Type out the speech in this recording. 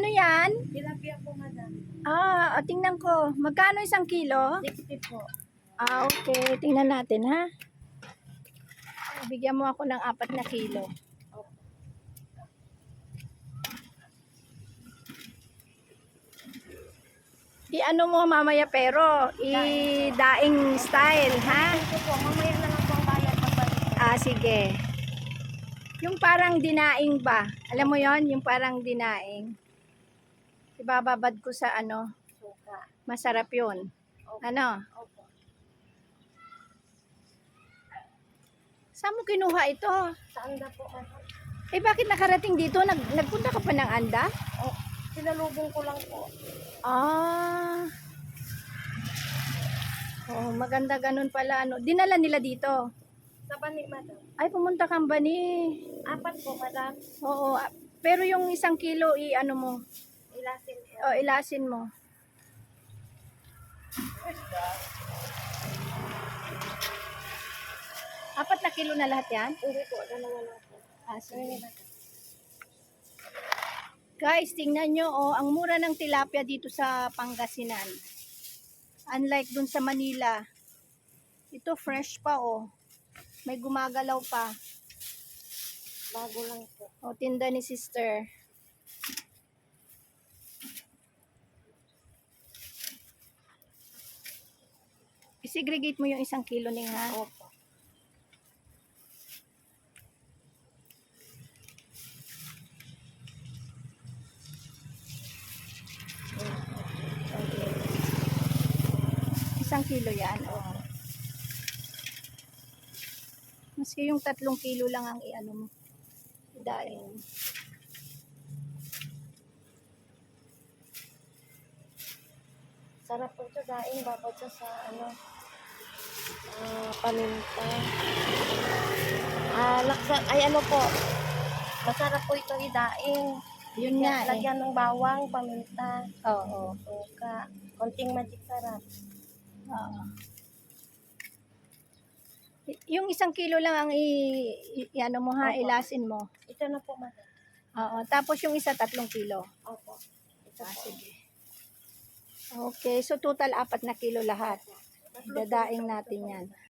Ano yan? Tilapia po, madam. Tingnan ko. Magkano 1 kilo? 60 po. Okay. Tingnan natin, ha? Bigyan mo ako ng 4 na kilo. I-ano mo mamaya pero, i-daing style, ha? Ito po, mamaya na lang po ang bayad pagbalik. Sige. Yung parang dinaing ba? Alam mo yon, yung parang dinaing. Ibababad ko sa ano, Suka. masarap yun. Ano? Opo. Saan mo kinuha ito? Sa anda po, madam. Bakit nakarating dito? Nagpunta ka pa ng Anda? Oh, sinalubong ko lang po. Maganda ganun pala. Dinala nila dito. Sa bani, madam. Ay, pumunta kang Bani. 4 po, madam. Oo. Pero yung 1 kilo, i-ano mo? Ilasin po. Ilasin mo. Apat na kilo na lahat yan? Hindi po, dalawa lang po. Sige. Guys, tingnan nyo, ang mura ng tilapia dito sa Pangasinan. Unlike dun sa Manila. Ito fresh pa, May gumagalaw pa. Bago lang po. Tinda ni sister. I-segregate mo yung 1 kilo ha. Opo. Okay. 1 kilo yan, Maski yung 3 kilo lang ang i-ano mo. Daing. Sarap po ito, daing. Babad siya sa, paminta. Laksa, po. Masarap po ito idaing. Yun nga, Lagyan ng bawang, paminta, Oo. suka, konting magic sarap. Oo. Yung 1 kilo lang ang i-ano mo ha, Opo. ilasin mo. Ito na po, madam. Tapos yung isa 3 kilo. Opo. Ito po. Sige. Okay, so total 4 na kilo lahat. Dadaing natin yan.